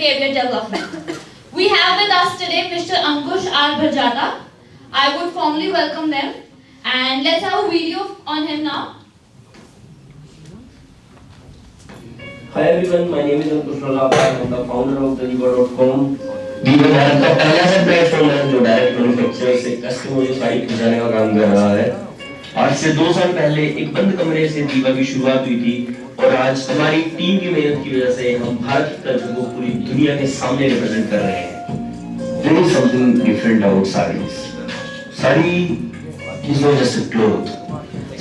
career development. We have with us today Mr. Ankush R. Bharjata. I would formally welcome them, and let's have a video on him now. Hi everyone, my name is Ankush Bharjata. I am the founder of Diva.com. Diva Bharat का पहला ऐसा platform है जो direct manufacturer से customer को साड़ी पहुंचाने का काम कर रहा है। आज से 2 साल पहले एक बंद कमरे से दीवा की शुरुआत हुई थी और आज हमारी टीम की मेहनत की वजह से हम भारत के कल्चर को पूरी दुनिया के सामने रिप्रेजेंट कर रहे हैं। There is something different about sarees. Sari is not just a cloth.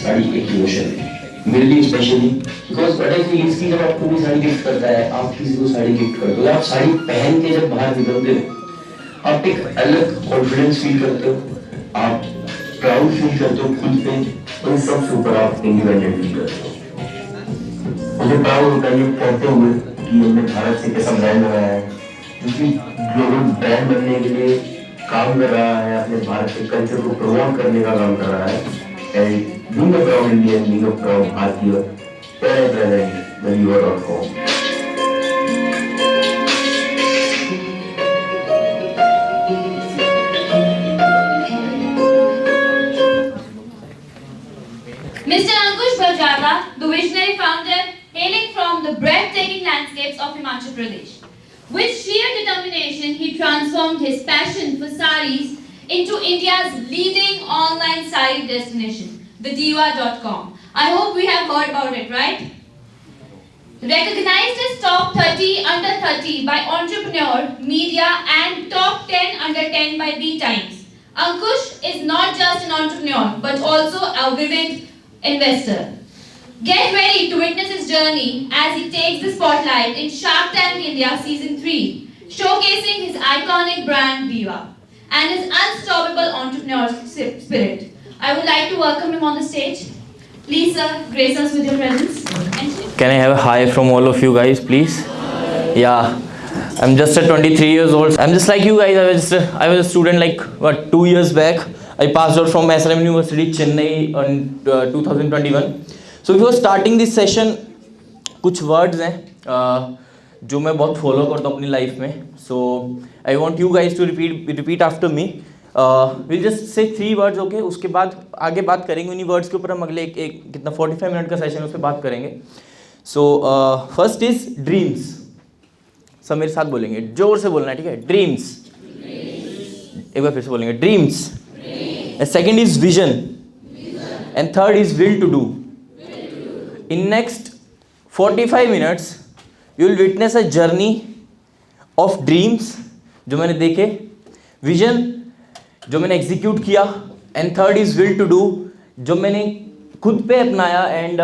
Sari एक इमोशन है। मेरे लिए specially because but I feel कि जब आपको कोई साड़ी गिफ्ट करता है, आप किसी को साड़ी गिफ्ट करते हो, आप साड़ी पहन के जब बाहर निकलते हो आप एक अलग कॉन्फिडेंस फील करते हो, आप प्राउड फील करते हो खुद पे, और सबसे ऊपर आप इंडिपेंडेंट फील करते हो। मुझे प्राउड होता है ये कहते हुए कि हमने भारत से कैसा ब्रांड बनाया है जो कि ग्लोबल ब्रांड बनने के लिए काम कर रहा है, अपने भारत के कल्चर को प्रमोट करने का काम कर रहा है। And being a proud Indian, being a proud Bharatiya, can I present the Diva.com. Mr. Ankush Bharjata, the visionary founder, hailing from the breathtaking landscapes of Himachal Pradesh. With sheer determination, he transformed his passion for saris into India's leading online sari destination, the Diva.com. I hope we have heard about it, right? Recognized as top 30 under 30 by Entrepreneur, Media and top 10 under 10 by B Times. Ankush is not just an entrepreneur but also a vivid investor. Get ready to witness his journey as he takes the spotlight in Shark Tank India Season 3, showcasing his iconic brand Diva and his unstoppable entrepreneurial spirit. I would like to welcome him on the stage. Please, sir, grace us with your presence. Can I have a hi from all of you guys, please? Yeah, I'm just at 23 years old. I'm just like you guys. I was a student like 2 years back. I passed out from SRM University, Chennai in 2021. So before starting this session, कुछ words हैं जो मैं बहुत follow करता हूँ अपनी life में. So I want you guys to repeat after me. We'll just say 3 words, okay? उसके बाद आगे बात करेंगे उन्हीं वर्ड्स के ऊपर। हम अगले एक कितना 45 मिनट का सेशन उस पर बात करेंगे। So first is dreams. सब मेरे साथ बोलेंगे, जोर से बोलना है, ठीक है? ड्रीम्स। एक बार फिर से बोलेंगे, dreams. Second is vision and third is will to do. In next 45 minutes you will witness a journey of dreams जो मैंने देखे, विजन जो मैंने एग्जीक्यूट किया, and third is will to do जो मैंने खुद पे अपनाया एंड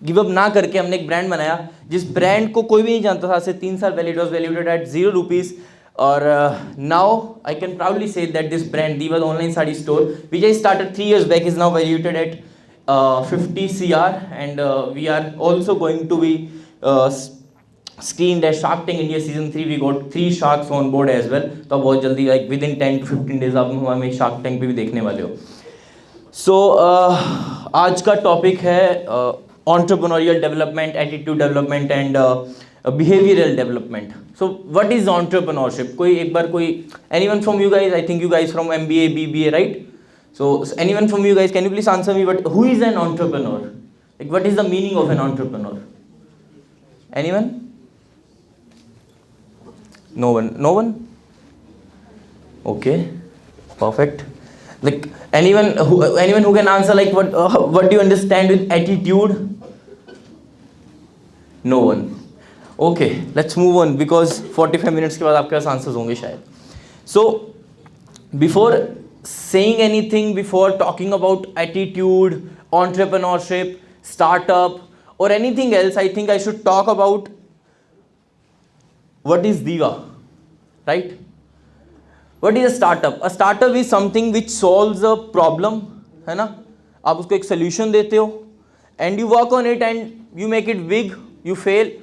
गिव अप ना करके हमने एक ब्रांड बनाया जिस ब्रांड को कोई भी नहीं जानता था। से 3 साल पहले it was valued at 0 rupees और now I can proudly say that this brand Diva online sari store which I started 3 years back is now valued at 50 CR and we are also going to be screened at Shark Tank India Season 3. We got 3 sharks on board as well. तो बहुत जल्दी like within 10 to 15 days आप हमें Shark Tank पे भी देखने वाले हो. So आज का टॉपिक है entrepreneurial development, attitude development and behavioral development. So what is entrepreneurship? कोई एक बार कोई anyone from you guys? I think you guys from MBA, BBA, right? So anyone from you guys, can you please answer me? But who is an entrepreneur? Like what is the meaning of an entrepreneur? Anyone? No one. Okay, perfect. Like anyone who can answer like what do you understand with attitude? No one. Okay, let's move on because 45 minutes के बाद आपके पास answers होंगे शायद. So before saying anything, before talking about attitude, entrepreneurship, startup or anything else, I think I should talk about what is Diva, right? What is a startup? A startup is something which solves a problem, है ना? आप उसको एक solution देते हो and you work on it and you make it big, you fail,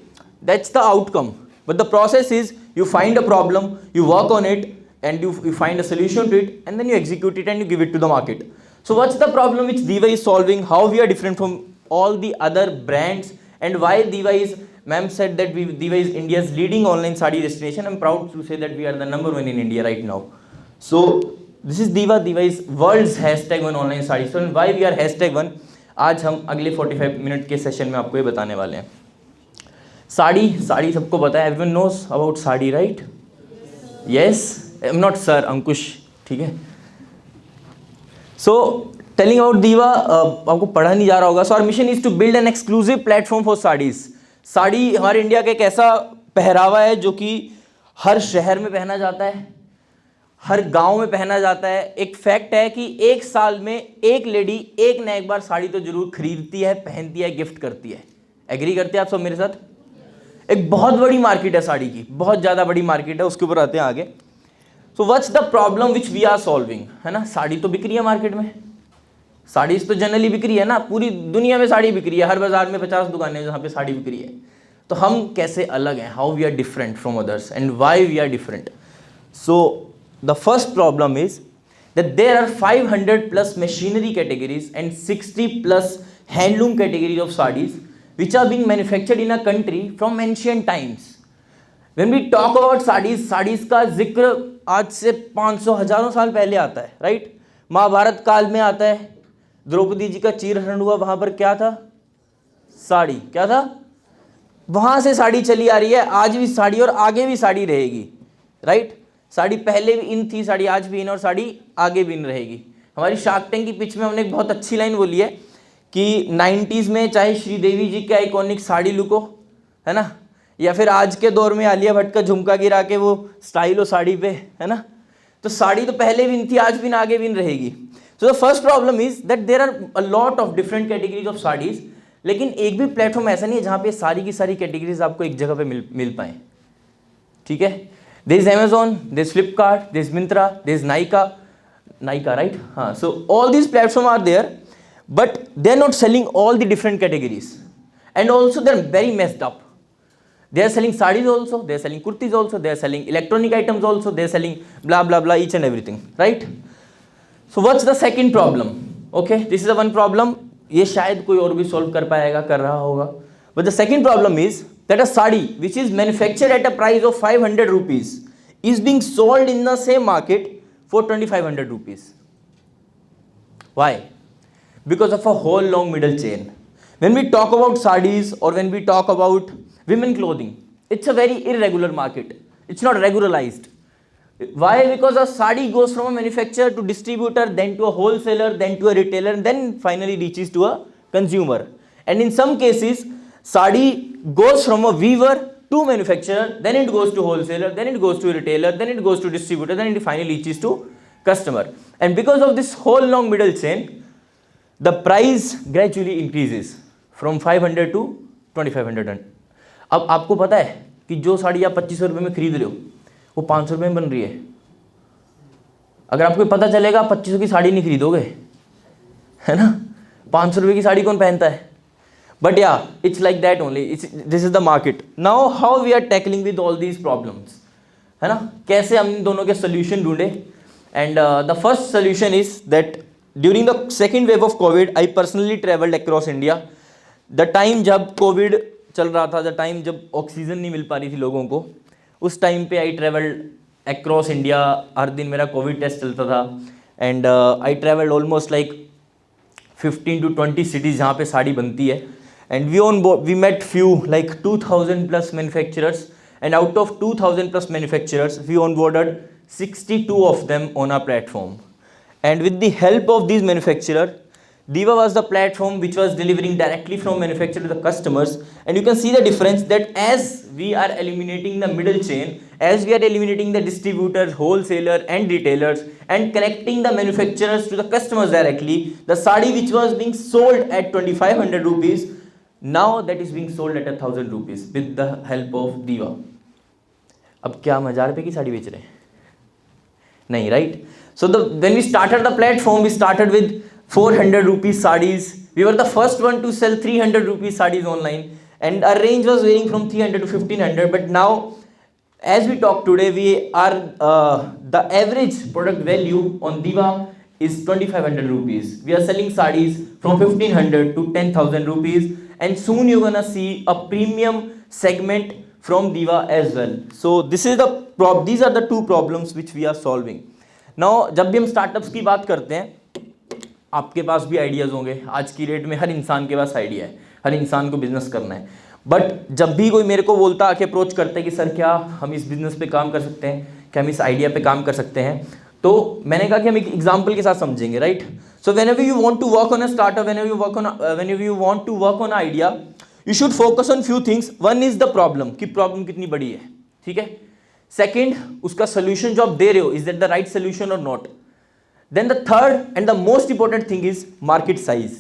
that's the outcome. But the process is you find a problem, you work on it and you find a solution to it and then you execute it and you give it to the market. So what's the problem which Diva is solving? How we are different from all the other brands and why Diva is ma'am said that Diva is India's leading online sari destination. I'm proud to say that we are the number one in India right now. So this is Diva. Diva is world's #1 online sari. So why we are #1? आज हम अगले 45 minute के session में आपको ये बताने वाले हैं. साड़ी सबको पता है. Everyone knows about sari, right? Yes. I'm not sir, अंकुश. ठीक है. So टेलिंग अबाउट दीवा, आपको पढ़ा नहीं जा रहा होगा. So our mission is to build an exclusive platform for saris. Sari हमारे इंडिया का एक ऐसा पहरावा है जो कि हर शहर में पहना जाता है, हर गांव में पहना जाता है. एक फैक्ट है कि एक साल में एक लेडी एक न एक बार साड़ी तो जरूर खरीदती है, पहनती है, गिफ्ट करती है. एग्री करते हैं आप सब मेरे साथ? एक बहुत बड़ी मार्केट है साड़ी की, बहुत ज़्यादा बड़ी मार्केट है. उसके ऊपर आते हैं आगे. So what's the problem which we are solving, है ना. साड़ी तो बिक रही है मार्केट में, साड़ी तो जनरली बिक रही है ना, पूरी दुनिया में साड़ी बिक रही है. हर बाजार में 50 दुकानें हैं जहाँ पे साड़ी बिक रही है. तो हम कैसे अलग हैं, how we are different from others and why we are different. So the first problem is that there are 500+ machinery categories and 60+ handloom categories of saris which are being manufactured in a country from ancient times. When we talk about saris का जिक्र आज से 500 हजारों साल पहले आता है, right. Mahabharat काल में आता है. द्रौपदी जी का चीरहरण हुआ, वहां पर क्या था? साड़ी. क्या था? वहां से साड़ी चली आ रही है. आज भी साड़ी और आगे भी साड़ी रहेगी, राइट. साड़ी पहले भी इन थी, साड़ी आज भी इन और साड़ी आगे भी इन रहेगी. हमारी शार्क टैंक की पिच में हमने एक बहुत अच्छी लाइन बोली है कि 90s में चाहे श्रीदेवी जी का आइकॉनिक साड़ी लुक हो, है ना, या फिर आज के दौर में आलिया भट्ट का झुमका गिरा के वो स्टाइल हो साड़ी पे, है ना. तो साड़ी तो पहले भी इन थी, आज भी इन, आगे भी इन रहेगी. So the first problem is that there are a lot of different categories of saris. लेकिन एक भी प्लेटफॉर्म ऐसा नहीं है जहाँ पे सारी की सारी कैटेगरीज आपको एक जगह पे मिल पाए. ठीक है. There is Amazon, there is Flipkart, there is Myntra, there is Nykaa, right. हाँ. So all these platform are there, but they are not selling all the different categories, and also they are very messed up. They are selling sarees also, they are selling kurtis also, they are selling electronic items also, they are selling blah blah blah, each and everything, right. So what's the second problem? Okay, this is the one problem. ये शायद कोई और भी solve कर पाएगा, कर रहा होगा. But the second problem is that a sari which is manufactured at a price of 500 rupees is being sold in the same market for 2500 rupees. Why? Because of a whole long middle chain. When we talk about sarees or when we talk about women clothing, it's a very irregular market. It's not regularized. Why? Because a saree goes from a manufacturer to distributor, then to a wholesaler, then to a retailer, and then finally reaches to a consumer. And in some cases, saree goes from a weaver to manufacturer, then it goes to wholesaler, then it goes to a retailer, then it goes to distributor, then it finally reaches to customer. And because of this whole long middle chain, the price gradually increases from 500 to 2500. अब आपको पता है कि जो साड़ी आप 2500 रुपये में खरीद रहे हो वो 500 रुपये में बन रही है. अगर आपको पता चलेगा 2500 की साड़ी नहीं खरीदोगे, है ना. 500 रुपये की साड़ी कौन पहनता है? But yeah it's like that only. This is the market. Now how we are tackling with all these problems, है ना. कैसे हम इन दोनों के सोल्यूशन ढूंढे. And the first solution is that during the second wave of COVID, I personally traveled across India. The time जब COVID चल रहा था, the time जब ऑक्सीजन नहीं मिल पा रही थी लोगों को, उस टाइम पे I traveled across India. हर दिन मेरा कोविड टेस्ट चलता था. And I traveled almost like 15 to 20 cities जहाँ पे साड़ी बनती है. And we met few like 2000+ manufacturers, and out of 2000+ manufacturers, we onboarded 62 of them on our platform. And with the help of these manufacturers, Diva was the platform which was delivering directly from manufacturer to the customers. And you can see the difference that as we are eliminating the middle chain, as we are eliminating the distributors, wholesaler and retailers, and connecting the manufacturers to the customers directly, the sari which was being sold at 2500 rupees, now that is being sold at 1000 rupees with the help of Diva. अब क्या हम 1000 रुपये की साड़ी बेच रहे हैं? नहीं, right? So when we started the platform, we started with 400 rupees sarees. We were the first one to sell 300 rupees sarees online, and our range was varying from 300 to 1500. But now, as we talk today, we are the average product value on Diva is 2500 rupees. We are selling sarees from 1500 to 10,000 rupees, and soon you're gonna see a premium segment from Diva as well. So these are the two problems which we are solving. Now जब भी हम startups की बात करते हैं, आपके पास भी ideas होंगे. आज की डेट में हर इंसान के पास आइडिया है, हर इंसान को बिजनेस करना है. बट जब भी कोई मेरे को बोलता आके अप्रोच करता है कि सर क्या हम इस बिज़नेस पे काम कर सकते हैं, क्या हम इस आइडिया पे काम कर सकते हैं, तो मैंने कहा कि हम एक एग्जांपल के साथ समझेंगे, right. So whenever you want to work on a startup, whenever you want to work on idea, you should focus on few things. One is the problem, कि प्रॉब्लम कितनी बड़ी है, ठीक है. सेकेंड, उसका सोल्यूशन जो आप दे रहे हो, is that the right solution और not. Then the third and the most important thing is market size,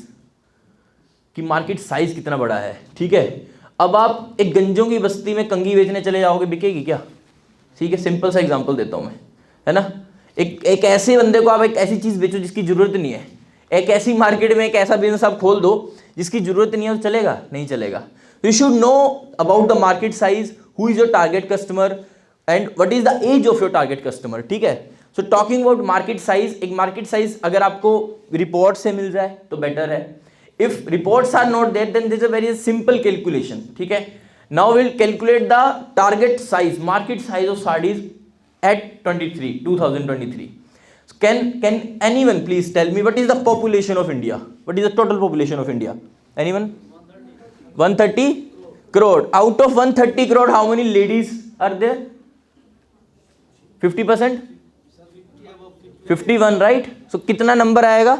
कि मार्केट साइज कितना बड़ा है, ठीक है. अब आप एक गंजों की बस्ती में कंघी बेचने चले जाओगे, बिकेगी क्या? ठीक है, सिंपल सा एग्जांपल देता हूं मैं, है ना. एक ऐसे बंदे को आप एक ऐसी चीज बेचो जिसकी जरूरत नहीं है, एक ऐसी मार्केट में एक ऐसा बिजनेस आप खोल दो जिसकी जरूरत नहीं है, तो चलेगा? नहीं चलेगा. You should know about the market size, who is your target customer and what is the age of your target customer, ठीक है. So talking about market size, एक मार्केट साइज अगर आपको रिपोर्ट से मिल जाए तो बेटर है. If reports are not there then this is a very simple calculation, ठीक है. Now will calculate the target size, market size of saris at 2023. Can anyone please tell me what is the population of India? What is the total population of India? Anyone? 130 crore. Out of 130 crore, how many ladies are there? 50%? 51, right? So कितना number आएगा?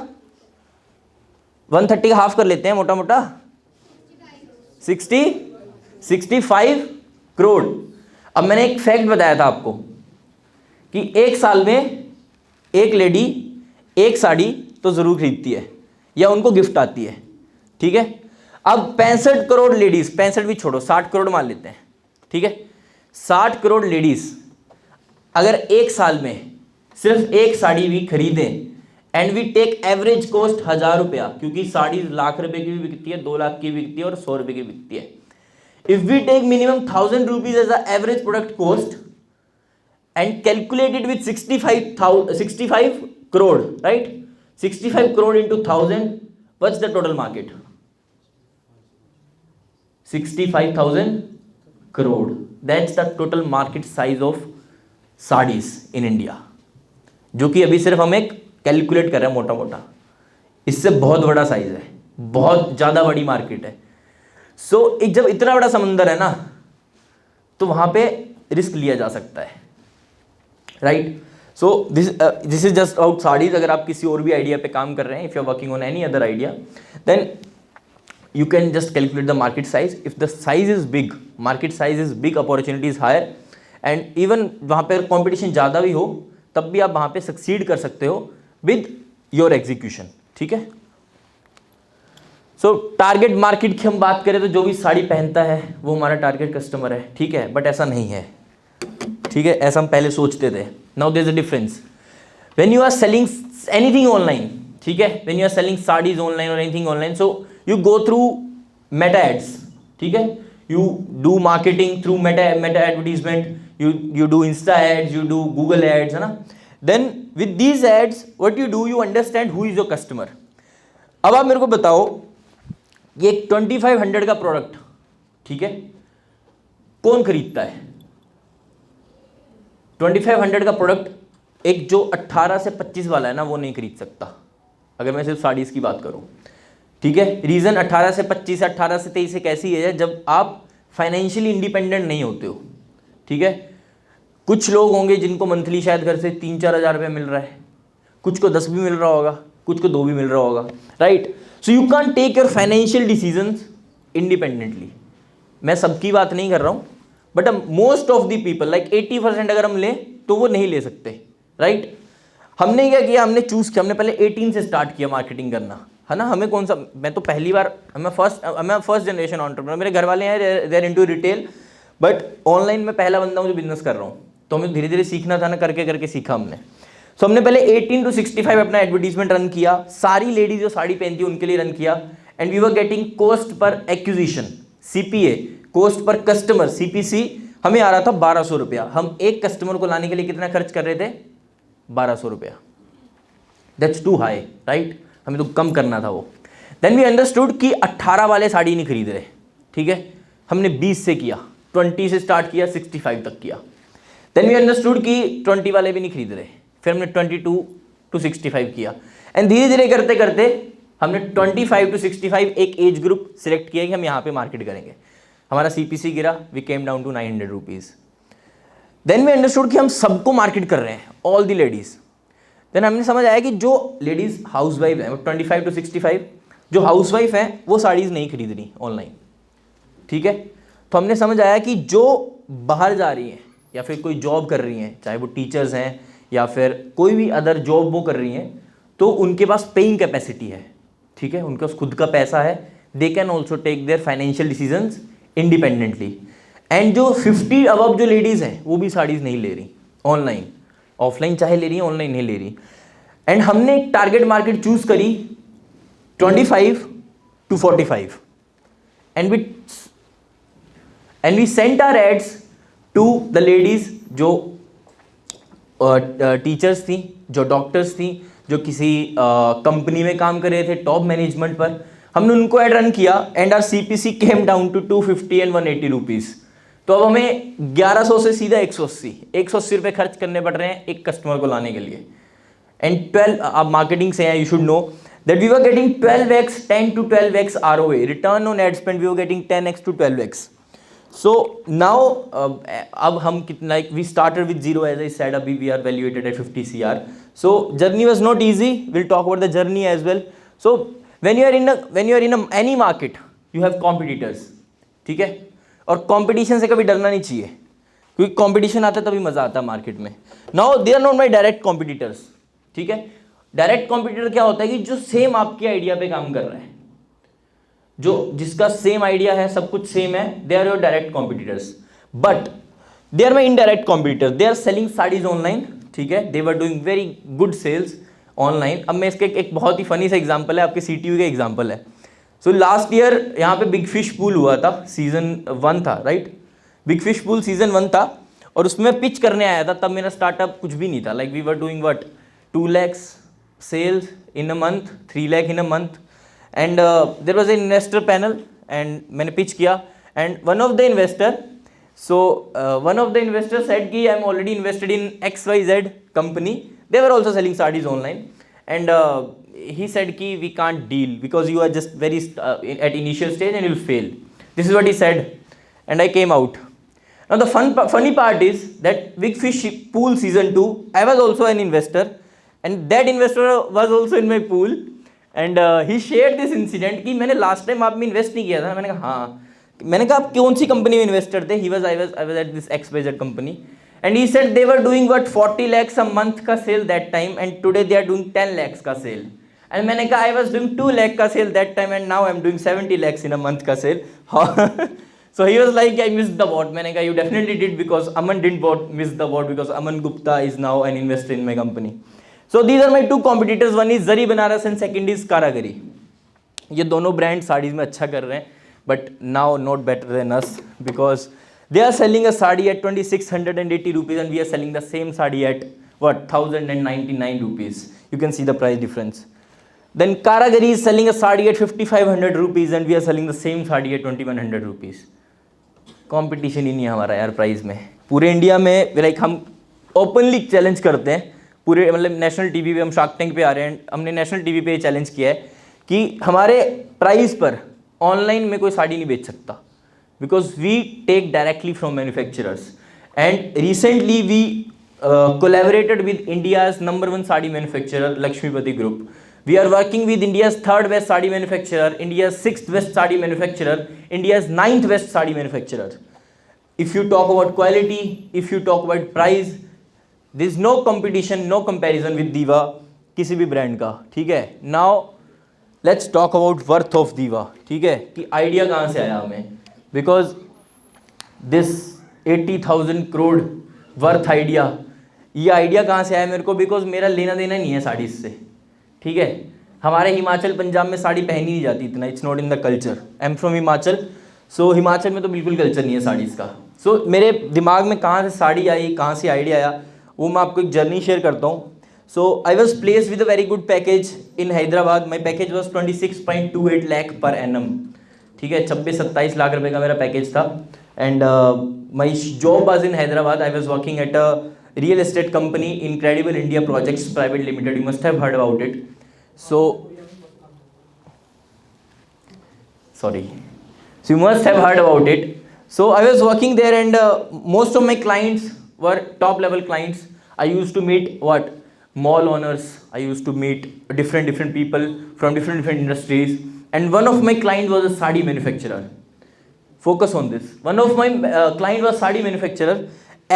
130 का half कर लेते हैं मोटा मोटा, 65 करोड़. अब मैंने एक फैक्ट बताया था आपको कि एक साल में एक लेडी एक साड़ी तो ज़रूर खरीदती है या उनको गिफ्ट आती है, ठीक है. अब 65 करोड़ लेडीज़, 65 भी छोड़ो, 60 करोड़ मान लेते हैं, ठीक है. 60 करोड़ लेडीज़ अगर एक साल में सिर्फ एक साड़ी भी खरीदें and we take average cost 1000 रुपया, क्योंकि साड़ी लाख रुपए की भी बिकती है, 2 लाख की भी बिकती है और 100 रुपये की बिकती है. If we take minimum 1000 rupees as the average product cost and calculate it with 65 crore, right? 65 crore into 1000, what's the total market? 65,000 crore. That's the total market size of sarees in India, जो कि अभी सिर्फ हम एक calculate कर रहे हैं मोटा मोटा. इससे बहुत बड़ा साइज है, बहुत ज़्यादा बड़ी मार्केट है. सो जब इतना बड़ा समंदर है ना, तो वहाँ पे रिस्क लिया जा सकता है, right. So this is just out saris. अगर आप किसी और भी आइडिया पे काम कर रहे हैं, if you are working on any other idea, then you can just calculate the market size. If the size is big, market size is big, opportunity is higher, and even वहाँ पे competition ज़्यादा भी हो, तब भी आप वहाँ पे सक्सीड कर सकते हो विद योर एग्जीक्यूशन, ठीक है. सो टारगेट मार्केट की हम बात करें तो जो भी साड़ी पहनता है वो हमारा टारगेट कस्टमर है, ठीक है. बट ऐसा नहीं है, ठीक है, ऐसा हम पहले सोचते थे. Now there is a difference. When you are selling anything online, ठीक है, when you are selling saris online और anything online, so you go through Meta ads, ठीक है. You do marketing through Meta advertisement, you do Insta ads, you do Google ads, है ना. Then with these ads what you do, you understand who is your customer. अब आप मेरे को बताओ, ये 2500 का प्रोडक्ट, ठीक है, कौन खरीदता है? 2500 का प्रोडक्ट एक जो 18 से 25 वाला है ना, वो नहीं खरीद सकता, अगर मैं सिर्फ साड़ीज की बात करूं, ठीक है. रीजन 18 से 25 18 से 23 एक ऐसी है जब आप फाइनेंशियली इंडिपेंडेंट नहीं होते हो, ठीक है. कुछ लोग होंगे जिनको मंथली शायद घर से 3-4 हज़ार रुपये मिल रहा है, कुछ को 10 भी मिल रहा होगा, कुछ को 2 भी मिल रहा होगा, right. So you can take your financial decisions independently. मैं सबकी बात नहीं कर रहा हूँ, but most of the people like 80% अगर हम लें तो वो नहीं ले सकते, राइट. हमने क्या किया, हमने चूज़ किया, हमने पहले 18 से स्टार्ट किया मार्केटिंग करना, है ना. हमें कौन सा, मैं तो पहली बार, मैं फर्स्ट जनरेशन एंटरप्रेन्योर, मेरे घर वाले हैं they're into retail, but online में पहला बंदा हूँ जो बिजनेस कर रहा हूँ, तो हमें धीरे धीरे सीखना था ना, करके करके सीखा हमने. सो हमने पहले 18 to 65 अपना एडवर्टीजमेंट रन किया, सारी लेडीज जो साड़ी पहनती है उनके लिए रन किया, and we were getting cost per acquisition CPA, cost per customer CPC, हमें आ रहा था 1200 रुपया. हम एक कस्टमर को लाने के लिए कितना खर्च कर रहे थे? 1200 रुपया. That's too high, right. हमें तो कम करना था वो. देन वी अंडरस्टूड कि 18 वाले साड़ी नहीं खरीद रहे, ठीक है, हमने 20 से किया, 20 से स्टार्ट किया, 65 तक किया। देन वी अंडरस्टूड कि 20 वाले भी नहीं खरीद रहे, फिर हमने 22 to 65 किया, एंड धीरे धीरे करते करते हमने 25 to 65 एक एज ग्रुप सिलेक्ट किया कि हम यहाँ पे मार्केट करेंगे। हमारा CPC गिरा, we came down to 900 rupees. Then we understood कि हम सबको मार्केट कर रहे हैं, ऑल दी लेडीज़। देन हमने समझ आया कि जो लेडीज़ हाउस वाइफ हैं, 25 to 65 जो हाउस वाइफ हैं वो साड़ीज़ नहीं खरीद रही ऑनलाइन, ठीक है। तो हमने समझ आया कि जो बाहर जा रही हैं या फिर कोई जॉब कर रही हैं, चाहे वो टीचर्स हैं या फिर कोई भी अदर जॉब वो कर रही हैं, तो उनके पास पेइंग कैपेसिटी है, ठीक है, उनके पास खुद का पैसा है, they can also take their financial decisions independently. And जो 50 अबव जो लेडीज़ हैं वो भी साड़ीज़ नहीं ले रही ऑनलाइन, ऑफलाइन चाहे ले रही हैं, ऑनलाइन नहीं ले रही। एंड हमने एक टारगेट मार्केट चूज करी 25 to 45 and we sent our ads to the ladies जो टीचर्स थी, जो डॉक्टर्स थी, जो किसी कंपनी में काम कर रहे थे टॉप मैनेजमेंट पर, हमने उनको ऐड रन किया and our CPC came down to 250 and 180 rupees. तो अब हमें 1100 से सीधा 180 रुपये खर्च करने पड़ रहे हैं एक कस्टमर को लाने के लिए। एंड 12 आप मार्केटिंग से हैं, you should know that we were getting 12x 10 to 12x ROA, return on ad spend we were getting 10x to 12x। So now अब हम कितना, like we started with zero, as I said, अभी we are valuated at 50 CR। So journey was not easy, will talk about the journey as well. So when you are in any market you have competitors, ठीक है, और competition से कभी डरना नहीं चाहिए, क्योंकि कंपटीशन आता है तभी मजा आता है मार्केट में। Now they are not my direct competitors, ठीक है। डायरेक्ट कॉम्पिटिटर क्या होता है कि जो सेम आपके आइडिया पे काम कर रहे हैं, जो जिसका सेम आइडिया है, सब कुछ सेम है, they are your direct competitors. But they are my indirect competitor, they are selling saris online, ठीक है, they were doing very good sales online. अब मैं इसके एक बहुत ही फनी सा एग्जाम्पल है, आपके CTU का एग्जाम्पल है। सो लास्ट ईयर यहाँ पे बिग फिश पूल हुआ था, सीजन 1 था, right, big fish pool season 1 था, और उसमें पिच करने आया था। तब मेरा स्टार्टअप कुछ भी नहीं था, like we were doing what 2 lakhs sales in a month, 3 lakh in a month, and there was an investor panel and मैंने pitch किया, and one of the investors said कि I am already invested in XYZ company, they were also selling sarees online, and he said कि we can't deal because you are just very at initial stage and you'll fail. This is what he said, and I came out. Now the funny part is that Big Fish Pool season 2, I was also an investor, and that investor was also in my pool, and he shared this incident कि मैंने last time आप में invest नहीं किया था। मैंने कहा हाँ, मैंने कहा आप कौन सी कंपनी में इन्वेस्टर थे? I was at this XYZ company, and he said they were doing what 40 lakhs a month का cell that time, and today they are doing 10 lakhs का सेल। and मैंने कहा I was doing 2 lakh का cell that time, and now I am doing 70 lakhs in a month का cell. So he was like I missed the boat। मैंने कहा you definitely did because Aman didn't miss the boat because Aman Gupta is now an investor in my company। So these are my 2 competitors, one is Zari Banaras and second is Karagari। ये दोनों brand saris में अच्छा कर रहे हैं, but now not better than us because they are selling a sari at 2680 rupees and we are selling the same sari at what 1099 rupees। You can see the price difference। Then Karagari is selling a sari at 5500 rupees and we are selling the same sari at 2100 rupees। Competition ही नहीं है हमारा यार price में। पूरे India में like हम openly challenge करते हैं, पूरे मतलब नेशनल टीवी पे, हम शार्क टैंक पे आ रहे हैं, हमने नेशनल टीवी पे चैलेंज किया है कि हमारे प्राइस पर ऑनलाइन में कोई साड़ी नहीं बेच सकता, because we take directly from manufacturers. And recently we collaborated with India's number 1 sari manufacturer Laxmipati group. We are working with India's 3rd best sari manufacturer, India's 6th best sari manufacturer, India's 9th best sari manufacturer. If you talk about quality, if you talk about price, this is no competition, no comparison with Deeva किसी भी brand का, ठीक है। Now let's talk about worth of दीवा, ठीक है, कि idea कहाँ से आया हमें, because this 80,000 crore worth idea, ये आइडिया कहाँ से आया मेरे को, बिकॉज मेरा लेना देना नहीं है साड़ी से, ठीक है। हमारे हिमाचल पंजाब में साड़ी पहनी नहीं जाती इतना, it's not in the culture. I am from Himachal, so Himachal में तो बिल्कुल कल्चर नहीं है साड़ीज़ का। सो मेरे दिमाग में कहाँ से साड़ी आई, कहाँ से आइडिया आया, वो मैं आपको एक जर्नी शेयर करता हूँ। So I was place with a very good package in Hyderabad. My package was 26.28 lakh per annum, ठीक है, 26-27 लाख रुपए का मेरा पैकेज था। And my job was in Hyderabad. I was working at a real estate company, incredible India projects private limited. You must have heard about it. So sorry, so you must have heard about it. So I was working there, and most of my clients were top level clients. I used to meet mall owners. I used to meet different people from different industries, and one of my client was a sari manufacturer. Focus on this. One of my client was sari manufacturer.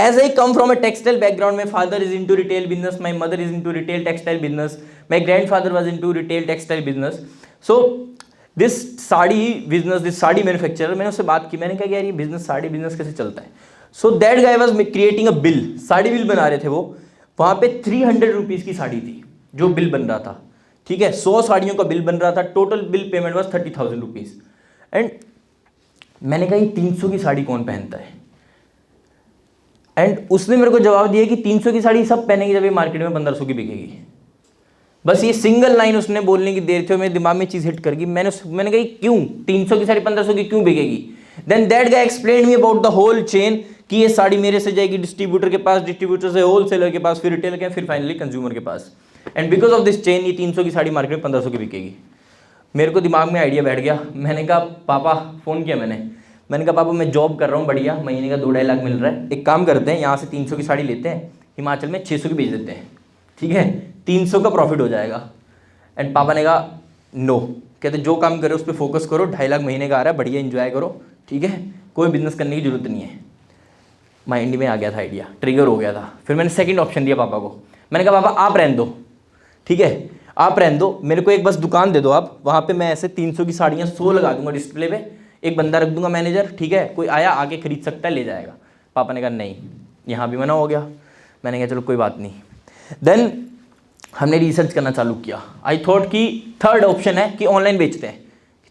As I come from a textile background, my father is into retail business, my mother is into retail textile business, my grandfather was into retail textile business. So this sari business, this sari manufacturer, मैंने उससे बात की। मैंने कहा कि यार ये business, sari business कैसे चलता है। So that guy was creating a bill, sari bill बना रहे थे वो। वहाँ पे 300 रुपीज़ की साड़ी थी जो बिल बन रहा था, ठीक है। 100 साड़ियों का बिल बन रहा था। Total bill payment was 30,000 rupees. And मैंने कहा ये 300 की साड़ी कौन पहनता है। एंड उसने मेरे को जवाब दिया कि 300 की साड़ी सब पहनेंगे जब ये मार्केट में 1500 की बिकेगी। बस ये सिंगल लाइन उसने बोलने की देर थे, मेरे दिमाग में चीज़ हिट कर गई। मैंने कही क्यों 300 की साड़ी 1500 की क्यों बिकेगी। Then that guy explain me about the whole chain कि ये साड़ी मेरे से जाएगी डिस्ट्रीब्यूटर के पास, डिस्ट्रीब्यूटर से होलसेलर के पास, फिर रिटेलर के, फिर फाइनली कंज्यूमर के पास। And because of this chain ये 300 की साड़ी मार्केट में 1500 की बिकेगी। मेरे को दिमाग में आइडिया बैठ गया। मैंने कहा पापा, फ़ोन किया मैंने कहा पापा मैं जॉब कर रहा हूँ बढ़िया, महीने का 2-2.5 लाख मिल रहा है। एक काम करते हैं, यहाँ से 300 की साड़ी लेते हैं, हिमाचल में 600 की बेच देते हैं, ठीक है, 300 का प्रॉफिट हो जाएगा। एंड पापा ने कहा नो, कहते जो काम करे उस पर फोकस करो, 2.5 लाख महीने का आ रहा है, बढ़िया एंजॉय करो, ठीक है, कोई बिजनेस करने की जरूरत नहीं है। माइंड में आ गया था आइडिया, ट्रिगर हो गया था। फिर मैंने सेकंड ऑप्शन दिया पापा को। मैंने कहा पापा आप रहने दो, ठीक है, आप रहने दो, मेरे को एक बस दुकान दे दो आप, वहाँ पे मैं ऐसे 300 की साड़ियाँ 100 लगा दूंगा डिस्प्ले पे, एक बंदा रख दूंगा मैनेजर, ठीक है, कोई आया आके खरीद सकता है, ले जाएगा। पापा ने कहा नहीं, यहाँ भी मना हो गया। मैंने कहा चलो कोई बात नहीं। देन हमने रिसर्च करना चालू किया। आई थॉट कि थर्ड ऑप्शन है कि ऑनलाइन बेचते हैं,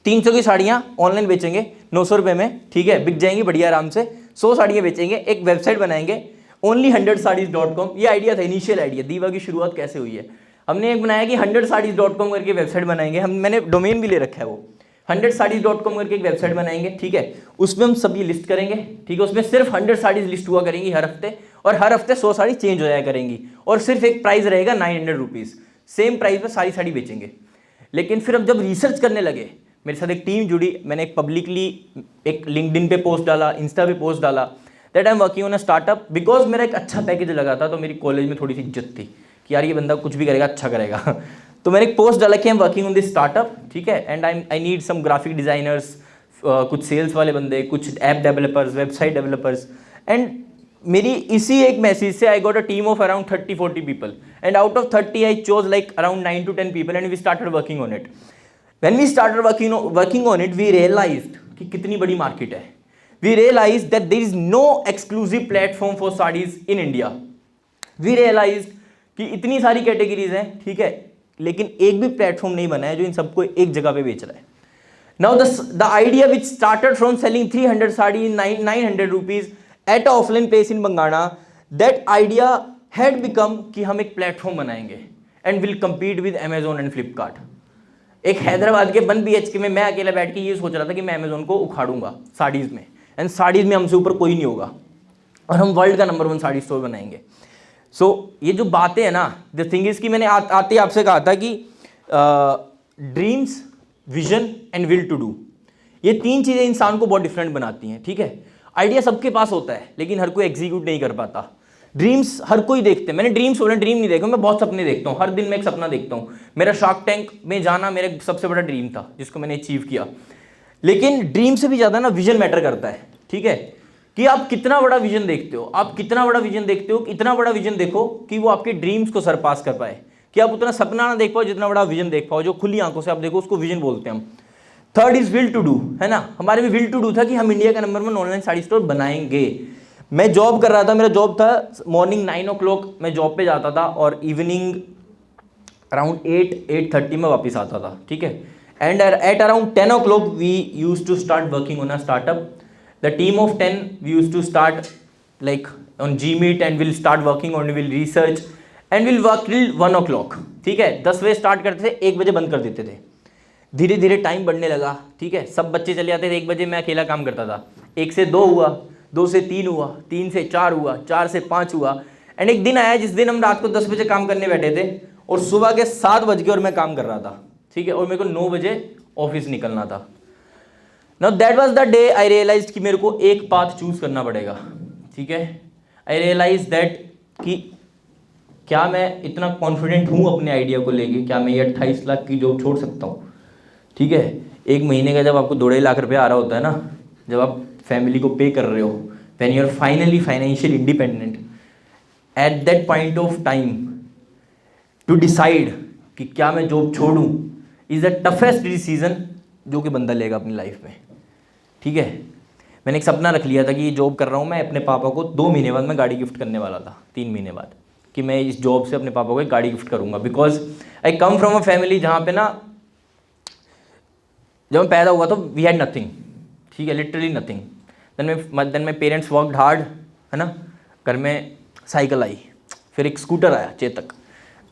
300 की साड़ियाँ ऑनलाइन बेचेंगे 900 रुपये में, ठीक है, बिक जाएंगी बढ़िया आराम से। 100 साड़ियाँ बेचेंगे, एक वेबसाइट बनाएंगे only100sarees.com। ये आइडिया था, इनिशियल आइडिया, दीवा की शुरुआत कैसे हुई है। हमने एक बनाया कि 100sarees.com करके वेबसाइट बनाएंगे। मैंने डोमेन भी ले रखा है वो, 100sarees.com करके एक वेबसाइट बनाएंगे, ठीक है, उसमें हम सब ये लिस्ट करेंगे, ठीक है, उसमें सिर्फ 100 साड़ीज लिस्ट हुआ करेंगी हर हफ्ते, और हर हफ्ते 100 साड़ी चेंज हो जाया करेंगी, और सिर्फ एक प्राइस रहेगा 900 रुपीज़। सेम प्राइस पे सारी साड़ी बेचेंगे। लेकिन फिर अब जब रिसर्च करने लगे, मेरे साथ एक टीम जुड़ी, मैंने एक पब्लिकली एक लिंक्डइन पे पोस्ट डाला, इंस्टा पे पोस्ट डाला that I am working on a startup. Because मेरा एक अच्छा पैकेज लगा था, तो मेरी कॉलेज में थोड़ी सी इज्जत थी कि यार ये बंदा कुछ भी करेगा अच्छा करेगा। तो मैंने एक पोस्ट डाला कि I am working on this startup, ठीक है, and I need some graphic designers, कुछ सेल्स वाले बंदे, कुछ app developers, website developers. And मेरी इसी एक मैसेज से I got a team of around 30-40 people, and out of 30 I chose like around 9 to 10 people, and we started working on it. When we started working on it, we realised कि कितनी बड़ी market है। We realised that there is no exclusive platform for saris in India. We realised कि इतनी सारी categories हैं, ठीक है, लेकिन एक भी प्लेटफॉर्म नहीं बना है जो इन सबको एक जगह पे बेच रहा है। Now the idea which started from selling 300 sari 900 rupees at offline place in Bangana, that idea had become कि हम एक प्लेटफॉर्म बनाएंगे and will compete with Amazon and Flipkart. एक हैदराबाद के 1 BHK में मैं अकेला बैठ के ये सोच रहा था कि मैं अमेजोन को उखाड़ूंगा साड़ीज़ में, एंड साड़ीज़ में हमसे ऊपर कोई नहीं होगा, और हम वर्ल्ड का नंबर 1 साड़ी स्टोर बनाएंगे। सो ये जो बातें हैं ना, द थिंग इज कि मैंने आते आपसे कहा था कि dreams, vision and will to do, ये 3 चीज़ें इंसान को बहुत डिफरेंट बनाती हैं, ठीक है। आइडिया सबके पास होता है, लेकिन हर कोई एग्जीक्यूट नहीं कर पाता। ड्रीम्स हर कोई देखते हैं, मैंने ड्रीम्स बोला, ड्रीम नहीं देखा, मैं बहुत सपने देखता हूँ, हर दिन मैं एक सपना देखता हूँ। मेरा शार्क टैंक में जाना मेरा सबसे बड़ा ड्रीम था, जिसको मैंने अचीव किया। लेकिन ड्रीम से भी ज़्यादा ना विजन मैटर करता है, ठीक है, कि आप कितना बड़ा विजन देखते हो। आप कितना बड़ा विजन देखते हो, इतना बड़ा विजन देखो कि वो आपके ड्रीम्स को सरपास कर पाए, कि आप उतना सपना ना देख पाओ जितना बड़ा विजन देख पाओ, जो खुली आंखों से आप देखो, उसको विजन बोलते हैं हम। Third is will to do, है ना, हमारे में विल टू डू था कि हम इंडिया का नंबर 1 ऑनलाइन साड़ी स्टोर बनाएंगे। मैं जॉब कर रहा था, मेरा जॉब था मॉर्निंग 9 o'clock मैं जॉब पे जाता था, और इवनिंग अराउंड 8-8:30 में वापस आता था, ठीक है, and at around 10 o'clock we use to start working on a startup. The team of 10 we use to start like on Gmeet, and will start working on, will research and will work till 1 o'clock, ठीक है। 10 बजे start करते थे, 1 बजे बंद कर देते थे। धीरे धीरे टाइम बढ़ने लगा, ठीक है, सब बच्चे चले जाते थे, 1 बजे मैं अकेला काम करता था, 1 से 2 हुआ, 2 से 3 हुआ, 3 से 4 हुआ, 4 से 5 हुआ, एंड एक दिन आया जिस दिन हम रात को 10 बजे काम करने बैठे थे और सुबह के 7 बज गए और मैं काम कर रहा था, ठीक है, और मेरे को 9 बजे ऑफिस निकलना था। Now that was the day I realised कि मेरे को एक पाथ चूज करना पड़ेगा, ठीक है। आई रियलाइज दैट कि क्या मैं इतना कॉन्फिडेंट हूँ अपने आइडिया को लेके, क्या मैं ये 28 लाख की जॉब छोड़ सकता हूँ, ठीक है। एक महीने का जब आपको 2.5 लाख रुपया आ रहा होता है ना, जब आप फैमिली को पे कर रहे हो, when you are finally financial independent, at that point of time to decide कि क्या मैं जॉब छोड़ूं इज़ द टफेस्ट डिसीजन जो कि बंदा लेगा अपनी लाइफ में, ठीक है। मैंने एक सपना रख लिया था कि ये जॉब कर रहा हूँ मैं, अपने पापा को 2 महीने बाद मैं गाड़ी गिफ्ट करने वाला था, 3 महीने बाद, कि मैं इस जॉब से अपने पापा को एक गाड़ी गिफ्ट करूँगा। Because I come from a family जहाँ पे ना, जब मैं पैदा हुआ तो वी हैड नथिंग, ठीक है, literally nothing. Then my parents worked hard, है ना, घर में साइकिल आई, फिर एक स्कूटर आया चेतक,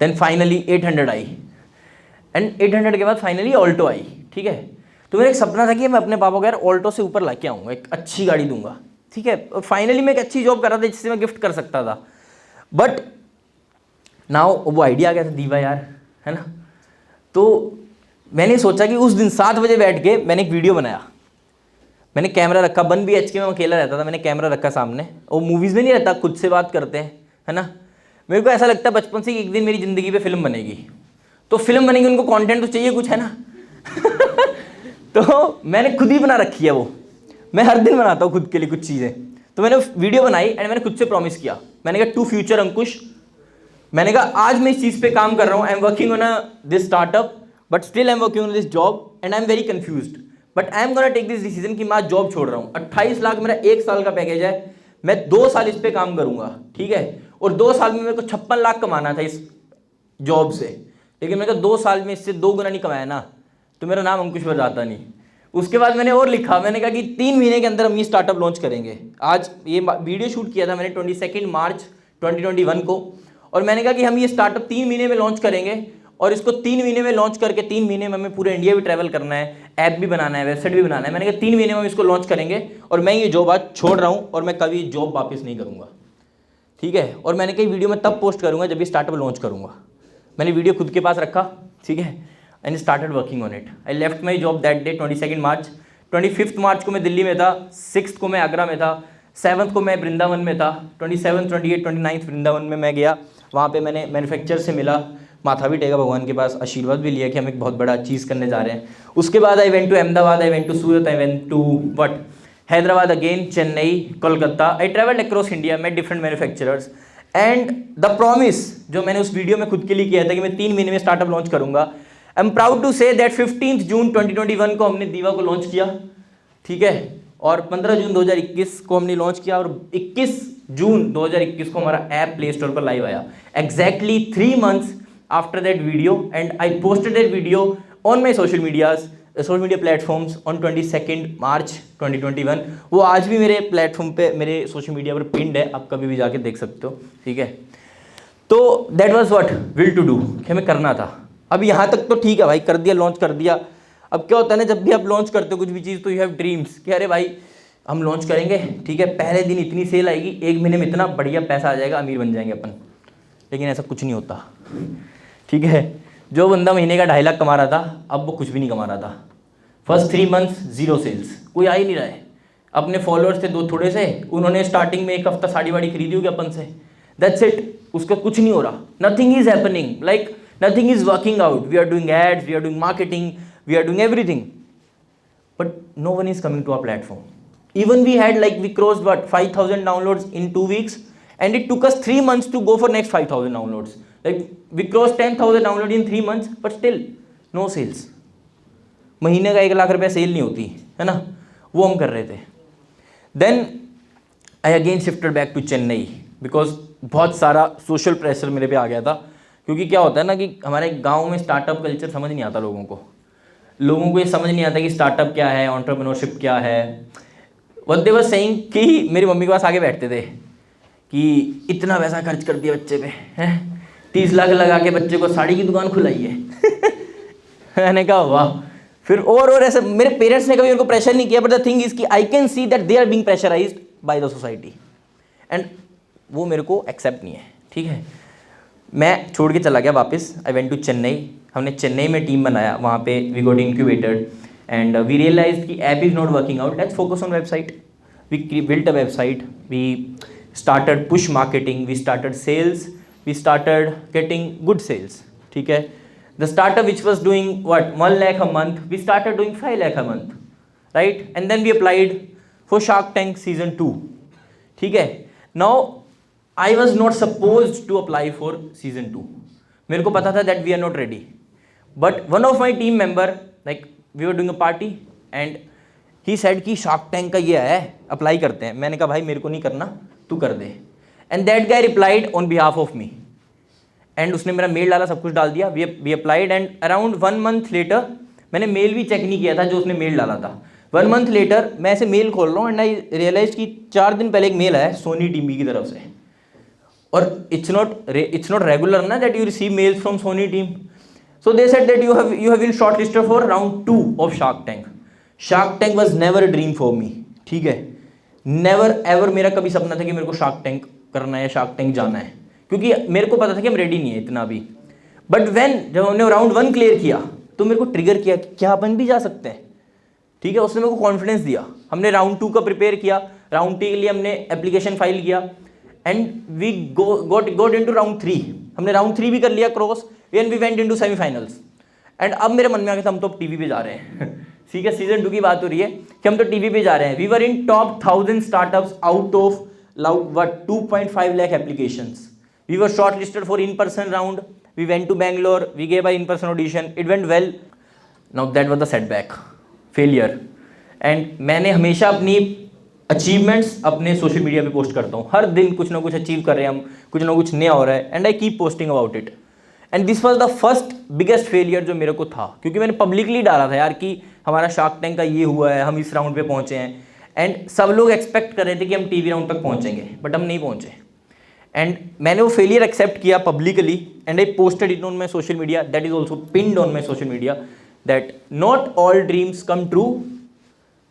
देन फाइनली 800 आई, एंड 800 के बाद फाइनली ऑल्टो आई, ठीक है। तो मेरा एक सपना था कि मैं अपने पापा को यार ऑल्टो से ऊपर ला के आऊँगा, एक अच्छी गाड़ी दूंगा, ठीक है। और फाइनली मैं एक अच्छी जॉब कर रहा था जिससे मैं गिफ्ट कर सकता था। बट नाउ वो आइडिया आ गया था दीवा यार, है ना। तो मैंने सोचा कि उस दिन 7 बजे बैठ के मैंने एक वीडियो बनाया, मैंने कैमरा रखा, 1 BHK में अकेला रहता था, मैंने कैमरा रखा सामने, और मूवीज़ में नहीं रहता खुद से बात करते हैं, है ना। मेरे को ऐसा लगता है बचपन से कि एक दिन मेरी ज़िंदगी पे फिल्म बनेगी, तो फिल्म बनेगी, उनको कंटेंट तो चाहिए कुछ, है ना। तो मैंने खुद ही बना रखी है वो, मैं हर दिन बनाता हूँ खुद के लिए कुछ चीज़ें। तो मैंने वीडियो बनाई एंड मैंने खुद से प्रॉमिस किया, मैंने कहा टू फ्यूचर अंकुश, मैंने कहा आज मैं इस चीज़ पे काम कर रहा हूँ, I am working on this startup, but still I am working on this job and I am very confused, but I am gonna take this decision कि मैं आज जॉब छोड़ रहा हूँ। 28 लाख मेरा 1 साल का पैकेज है, मैं 2 साल इस पे काम करूंगा, ठीक है, और 2 साल में मेरे को 56 लाख कमाना था इस जॉब से, लेकिन मैंने कहा 2 साल में इससे 2 गुना नहीं कमाया ना तो मेरा नाम अंकुश बजाता नहीं। उसके बाद मैंने और लिखा, मैंने कहा कि 3 महीने के अंदर हम ये स्टार्टअप लॉन्च करेंगे। आज ये वीडियो शूट किया था मैंने 22 मार्च 2021 को, और मैंने कहा कि हम ये स्टार्टअप 3 महीने में लॉन्च करेंगे, और इसको 3 महीने में लॉन्च करके 3 महीने में हमें पूरे इंडिया भी ट्रैवल करना है, ऐप भी बनाना है, वेबसाइट भी बनाना है। मैंने कहा 3 महीने में हम इसको लॉन्च करेंगे, और मैं ये जॉब आज छोड़ रहा हूँ और मैं कभी ये जॉब वापस नहीं करूँगा, ठीक है। और मैंने कही वीडियो में तब पोस्ट करूँगा जब ये स्टार्टअप लॉन्च करूँगा। मैंने वीडियो खुद के पास रखा, ठीक है, and started working on it. I left my job that day 22 मार्च। 25 मार्च को मैं दिल्ली में था, 6 को मैं आगरा में था, 7 को मैं वृंदावन में था, 27, 28, 29 वृंदावन में मैं गया। वहाँ पे मैंने मैन्युफैक्चर से मिला, माथा भी टेका भगवान के पास, आशीर्वाद भी लिया कि हम एक बहुत बड़ा चीज़ करने जा रहे हैं। उसके बाद I went to Ahmedabad, I went to Surat, I went to Hyderabad again, Chennai, Kolkata. I travelled across India, met different manufacturers, and the promise जो मैंने उस वीडियो में खुद के लिए किया था कि मैं 3 महीने में स्टार्टअप लॉन्च करूंगा, I am proud to say that 15 June 2021 को हमने दीवा को लॉन्च किया, ठीक है, और 15 जून 2021 को हमने लॉन्च किया, और 21 जून 2021 को हमारा ऐप प्ले स्टोर पर लाइव आया। Exactly 3 months after that video, and I posted that video on my social media platforms on 22 March 2021। वो आज भी मेरे प्लेटफॉर्म पे, मेरे सोशल मीडिया पर पिंड है, आप कभी भी जाके देख सकते हो, ठीक है। तो that was what will to do, कि हमें करना था। अब यहाँ तक तो ठीक है भाई, कर दिया, लॉन्च कर दिया। अब क्या होता है ना, जब भी आप लॉन्च करते हो कुछ भी चीज़, तो यू हैव ड्रीम्स कि अरे भाई हम लॉन्च करेंगे, ठीक है, पहले दिन इतनी सेल आएगी, 1 महीने में इतना बढ़िया पैसा आ जाएगा, अमीर बन जाएंगे अपन। लेकिन ऐसा कुछ नहीं होता, ठीक है। जो बंदा महीने का 2.5 लाख कमा रहा था, अब वो कुछ भी नहीं कमा रहा था। फर्स्ट 3 months 0 सेल्स, कोई आ ही नहीं रहा है। अपने फॉलोअर्स थे 2 थोड़े से, उन्होंने स्टार्टिंग में 1 हफ्ता साड़ी वाड़ी खरीदी होगी अपन से, दैट्स इट। उसका कुछ नहीं हो रहा, nothing is happening, like nothing is working out. We are doing ads, we are doing marketing, we are doing everything, but no one is coming to our platform. Even we had, like, we crossed 5,000 downloads in 2 weeks, and it took us 3 months to go for next 5,000 downloads. Like, we crossed 10,000 downloads in 3 months, but still no sales. महीने का 1 लाख रुपया cell नहीं होती है ना, वो हम कर रहे थे। Then I again shifted back to Chennai because बहुत सारा सोशल प्रेशर मेरे पे आ गया था, क्योंकि क्या होता है ना कि हमारे गाँव में स्टार्टअप कल्चर समझ नहीं आता लोगों को ये समझ नहीं आता कि स्टार्टअप क्या है, एंटरप्रेन्योरशिप क्या है। What they were saying कि मेरी मम्मी के पास आगे बैठते थे कि इतना पैसा खर्च कर दिया बच्चे पे, हैं 30 लाख लगा के बच्चे को साड़ी की दुकान खुलाई है। मैंने कहा वाह, फिर और ऐसे मेरे पेरेंट्स ने कभी उनको प्रेशर नहीं किया, बट द थिंग इज कि I can see that they are being pressurised by the society, and वो मेरे को एक्सेप्ट नहीं है, ठीक है। मैं छोड़ के चला गया वापस, आई वेंट टू चेन्नई, हमने चेन्नई में टीम बनाया, वहाँ पे we got incubated and we realise कि app is not working out, let's focus on website. We built a website, we started push marketing, we started sales, we started getting good sales, ठीक है। The startup which was doing what 1 lakh a month, we started doing 5 lakh a month, right? And then we applied for Shark Tank season 2, ठीक है। Now I was not supposed to apply for season 2, मेरे को पता था that we are not ready, but one of my team member, like we were doing a party and he said कि Shark Tank का ये है, apply करते हैं। मैंने कहा भाई मेरे को नहीं करना, तू कर दे। And that guy replied on behalf of me, and उसने मेरा मेल डाला, सब कुछ डाल दिया, we applied and around 1 month later, मैंने मेल भी चेक नहीं किया था जो उसने मेल डाला था। 1 month लेटर मैं ऐसे मेल खोल रहा हूँ एंड आई रियलाइज कि 4 दिन पहले एक मेल आया सोनी टीवी की तरफ से, और इट्स नॉट रेगुलर ना that you receive mails from Sony team. So they said that you have been shortlisted for round 2 of shark tank. Shark tank was never a dream for me, ठीक है। Never ever मेरा कभी सपना था कि मेरे को shark tank करना है, शार्क टैंक जाना है, क्योंकि मेरे को पता था कि हम रेडी नहीं है इतना भी। बट व्हेन जब हमने राउंड 1 क्लियर किया तो मेरे को ट्रिगर किया कि क्या अपन भी जा सकते हैं, ठीक है। उसने मेरे को कॉन्फिडेंस दिया। हमने राउंड 2 का प्रिपेयर किया, राउंड 3 के लिए हमने एप्लीकेशन फाइल किया and we got into round 3। हमने राउंड 3 भी कर लिया cross, and we went into semifinals. And अब मेरे मन में आ गया था हम तो अब टीवी पे जा रहे हैं ठीक है, सीजन 2 की बात हो रही है कि हम तो टीवी पे जा रहे हैं। We were in top 1000 startups out of 2.5 lakh applications. We were shortlisted for in-person round. We went to Bangalore. We gave an in-person audition. It went well. Now that was the setback, failure. And मैंने हमेशा अपनी achievements अपने social media पे post करता हूँ। हर दिन कुछ ना कुछ अचीव कर रहे हैं हम, कुछ ना कुछ नया हो रहा है, and I keep posting about it. And this was the first biggest failure जो मेरे को था, क्योंकि मैंने पब्लिकली डाला था यार कि हमारा शार्क टैंक का ये हुआ है, हम इस राउंड पे पहुँचे हैं, एंड सब लोग एक्सपेक्ट कर रहे थे कि हम टीवी राउंड तक पहुँचेंगे, बट हम नहीं पहुँचे। एंड मैंने वो फेलियर एक्सेप्ट किया publicly and I posted it on my social media, that is also pinned on my social media, that not all dreams come true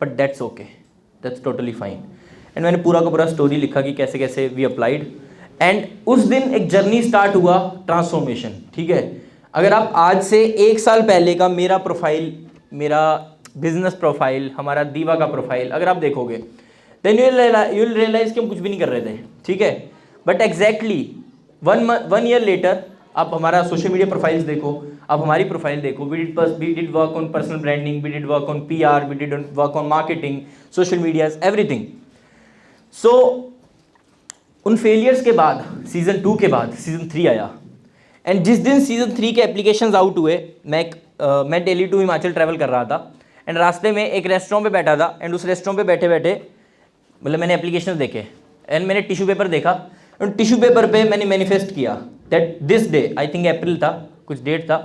but that's okay, that's totally fine. And मैंने पूरा का पूरा story लिखा कि कैसे कैसे we applied, and उस दिन एक जर्नी स्टार्ट हुआ ट्रांसफॉर्मेशन, ठीक है। अगर आप आज से 1 साल पहले का मेरा प्रोफाइल, मेरा बिजनेस प्रोफाइल, हमारा दीवा का प्रोफाइल अगर आप देखोगे, देन यू विल रियलाइज कि हम कुछ भी नहीं कर रहे थे, ठीक है। बट एग्जैक्टली 1 year लेटर आप हमारा सोशल मीडिया प्रोफाइल्स देखो, आप हमारी प्रोफाइल देखो, we did work on personal branding, we did work on PR, we did work on marketing, social medias, everything. So उन फेलियर्स के बाद सीजन 2 के बाद सीजन 3 आया, एंड जिस दिन सीजन 3 के एप्लीकेशंस आउट हुए, मैं दिल्ली टू हिमाचल ट्रैवल कर रहा था, एंड रास्ते में एक रेस्टोरेंट पे बैठा था, एंड उस रेस्टोरेंट पे बैठे बैठे मतलब मैंने एप्लीकेशंस देखे एंड मैंने टिश्यू पेपर देखा, एंड टिश्यू पेपर पे मैंने मैनिफेस्ट किया that this day, I think April था, कुछ डेट था,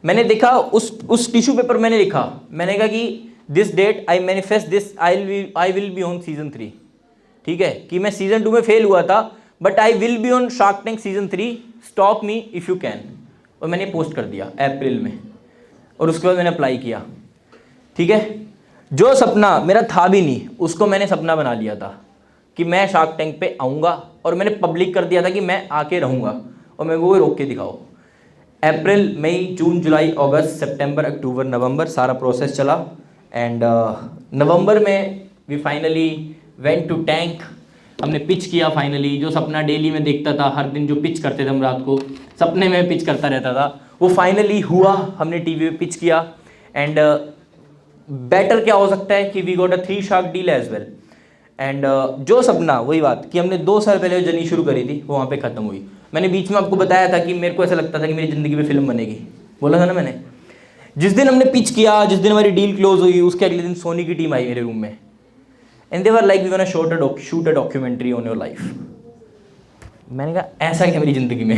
मैंने देखा उस टिश्यू पेपर मैंने लिखा, मैंने कहा कि this date I manifest this, I will be on season 3, ठीक है, कि मैं सीजन 2 में फेल हुआ था but I will be on shark tank season 3, stop me if you can. और मैंने पोस्ट कर दिया अप्रैल में, और उसके बाद मैंने अप्लाई किया, ठीक है। जो सपना मेरा था भी नहीं उसको मैंने सपना बना लिया था कि मैं शार्क टैंक पे आऊँगा, और मैंने पब्लिक कर दिया था कि मैं आके रहूँगा, और मेरे को वो रोक के दिखाओ। अप्रैल, मई, जून, जुलाई, अगस्त, सितंबर, अक्टूबर, नवंबर सारा प्रोसेस चला, एंड नवंबर में we finally went to tank. हमने पिच किया फाइनली, जो सपना डेली में देखता था, हर दिन जो पिच करते थे हम रात को, सपने में पिच करता रहता था, वो फाइनली हुआ। हमने टीवी पे पिच किया, एंड बेटर क्या हो सकता है कि we got a 3 shark deal as well. And जो सपना, वही बात कि हमने 2 साल पहले जर्नी शुरू करी थी, वो वहाँ पे ख़त्म हुई। मैंने बीच में आपको बताया था कि मेरे को ऐसा लगता था कि मेरी ज़िंदगी में फिल्म बनेगी, बोला था ना मैंने। जिस दिन हमने पिच किया, जिस दिन हमारी डील क्लोज हुई, उसके अगले दिन सोनी की टीम आई मेरे रूम में, and they were like we gonna shoot a documentary on your life. मैंने कहा ऐसा क्या मेरी ज़िंदगी में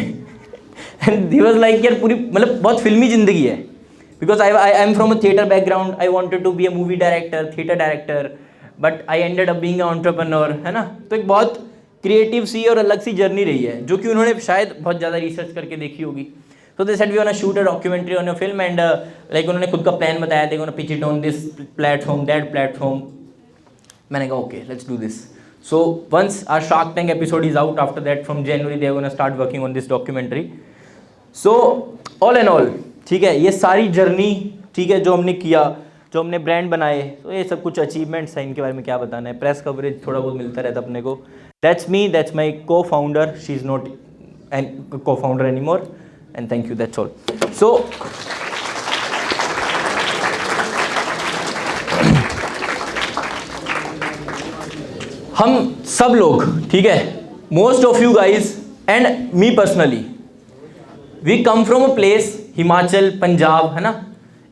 एंड दे वाज लाइक यार पूरी मतलब बहुत फिल्मी ज़िंदगी है, because I am from a theatre background, I wanted to be a movie director, theatre director, but I ended up being a entrepreneur, है ना। तो एक बहुत क्रिएटिव सी और अलग सी जर्नी रही है, जो कि उन्होंने शायद बहुत ज़्यादा रिसर्च करके देखी होगी। So they said we want to shoot a documentary on your film and like उन्होंने खुद का plan बताया, they want to pitch it on this platform, that platform. मैंने कहा okay, let's do this. So once our Shark Tank episode is out, after that from January they are going to start working on this documentary. So all in all, ठीक है, ये सारी journey, ठीक है, जो हमने किया, जो हमने ब्रांड बनाए, तो ये सब कुछ अचीवमेंट्स हैं, इनके बारे में क्या बताना है, प्रेस कवरेज थोड़ा बहुत मिलता रहता अपने को. That's me, that's my co founder, she is not an co founder any more, and thank you, that's all. So हम सब लोग, ठीक है, most of you guys and me personally, we come from a place, Himachal, Punjab, है ना,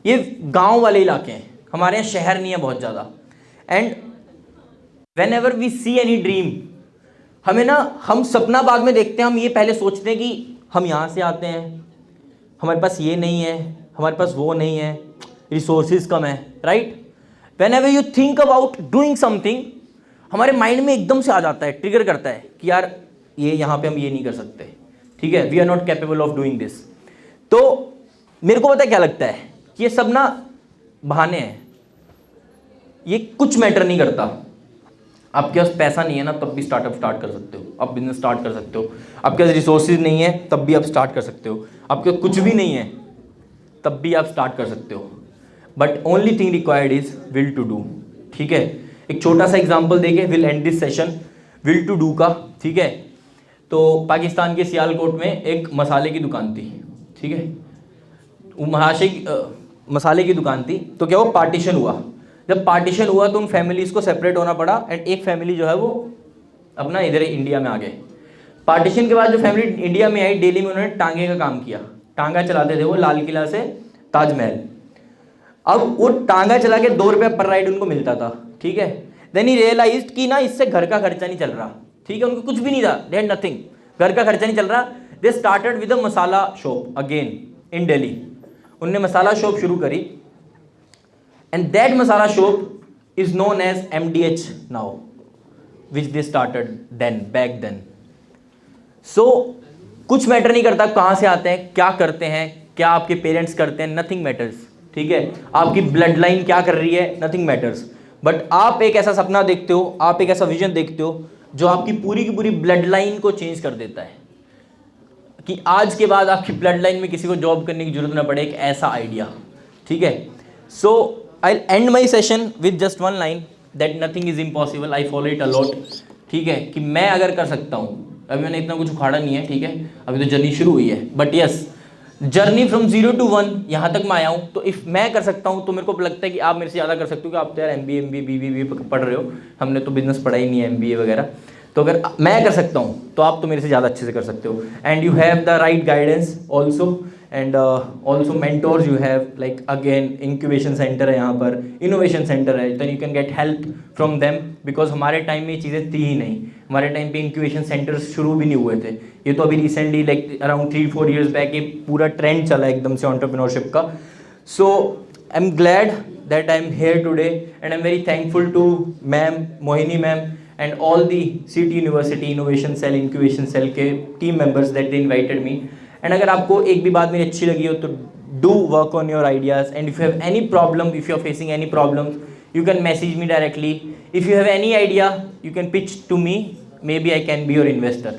ये गांव वाले इलाके हैं, हमारे यहाँ शहर नहीं है बहुत ज़्यादा. And whenever we see any dream, हमें ना, हम सपना बाद में देखते हैं, हम ये पहले सोचते हैं कि हम यहाँ से आते हैं, हमारे पास ये नहीं है, हमारे पास वो नहीं है, रिसोर्सेज कम है, right. When ever you think about doing something, हमारे माइंड में एकदम से आ जाता है, ट्रिगर करता है कि यार ये यहाँ पे हम ये नहीं कर सकते, ठीक है, we are not capable of doing this. तो मेरे को पता है क्या लगता है कि ये सब ना बहाने हैं, ये कुछ मैटर नहीं करता. आपके पास पैसा नहीं है ना, तब भी स्टार्टअप स्टार्ट कर सकते हो, आप बिजनेस स्टार्ट कर सकते हो. आपके पास रिसोर्सेज नहीं है, तब भी आप स्टार्ट कर सकते हो. आपके पास कुछ भी नहीं है, तब भी आप स्टार्ट कर सकते हो. But only thing required is will to do. ठीक है, एक छोटा सा एग्जाम्पल देके will end this session. Will to do का, ठीक है, तो पाकिस्तान के सियालकोट में एक मसाले की दुकान थी, ठीक है, मसाले की दुकान थी. तो क्या वो पार्टीशन हुआ, जब पार्टीशन हुआ तो उन फैमिलीज़ को सेपरेट होना पड़ा, एंड एक फैमिली जो है वो अपना इधर इंडिया में आ गए. पार्टीशन के बाद जो फैमिली इंडिया में आई, दिल्ली में उन्होंने टांगे का काम किया, टांगा चलाते थे वो लाल किला से ताजमहल. अब वो टांगा चला के 2 रुपये पर राइड उनको मिलता था, ठीक है. देन ही रियलाइज्ड कि ना इससे घर का खर्चा नहीं चल रहा, ठीक है, उनको कुछ भी नहीं था, दे हैड नथिंग, घर का खर्चा नहीं चल रहा. They started with a masala shop again in Delhi. उनने मसाला शॉप शुरू करी, and that masala shop is known as MDH now, which they started then, back then. So कुछ मैटर नहीं करता कहाँ से आते हैं, क्या करते हैं, क्या आपके पेरेंट्स करते हैं, नथिंग मैटर्स, ठीक है. आपकी ब्लड लाइन क्या कर रही है, नथिंग मैटर्स. बट आप एक ऐसा सपना देखते हो, आप एक ऐसा विजन देखते हो जो आपकी पूरी की पूरी ब्लड लाइन को चेंज कर देता है, कि आज के बाद आपकी ब्लड लाइन में किसी को जॉब करने की जरूरत ना पड़े, एक ऐसा आइडिया, ठीक है. So I end my session with just one line, that nothing is impossible. I follow it a lot, ठीक है, कि मैं अगर कर सकता हूँ, अभी मैंने इतना कुछ उखाड़ा नहीं है, ठीक है, अभी तो जर्नी शुरू हुई है, but yes, journey from 0 to 1 यहाँ तक मैं आया हूँ. तो इफ़ मैं कर सकता हूँ तो मेरे को लगता है कि आप मेरे से ज़्यादा कर सकते हो, कि आप तो यार MBA BBA पढ़ रहे हो, हमने तो बिजनेस पढ़ा ही नहीं है, MBA वगैरह. तो अगर मैं कर सकता हूँ तो आप तो मेरे से ज़्यादा अच्छे से कर सकते हो. And you have the right guidance also, and also mentors you have, like again incubation centre है यहाँ पर, इनोवेशन सेंटर है, then you can get help from them. Because हमारे टाइम में ये चीज़ें थी ही नहीं, हमारे टाइम पे इंक्यूबेशन सेंटर्स शुरू भी नहीं हुए थे. ये तो अभी recently like around 3-4 years back ये पूरा ट्रेंड चला एकदम से एंटरप्रेन्योरशिप का. So I am glad that I am here today, and I am very thankful to ma'am, Mohini ma'am, and all the City University Innovation Cell, Incubation Cell के team members that they invited me. And अगर आपको एक भी बात मेरी अच्छी लगी हो तो do work on your ideas, and if you have any problem, if you are facing any problems, you can message me directly. If you have any idea, you can pitch to me, maybe I can be your investor.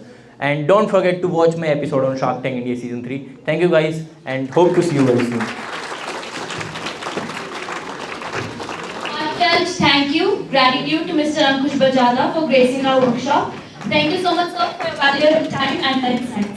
And don't forget to watch my episode on Shark Tank India Season 3. Thank you guys, and hope to see you very soon. Thank you. Gratitude to Mr. Ankush Bajada for gracing our workshop. Thank you so much, sir, for your valuable time and insight.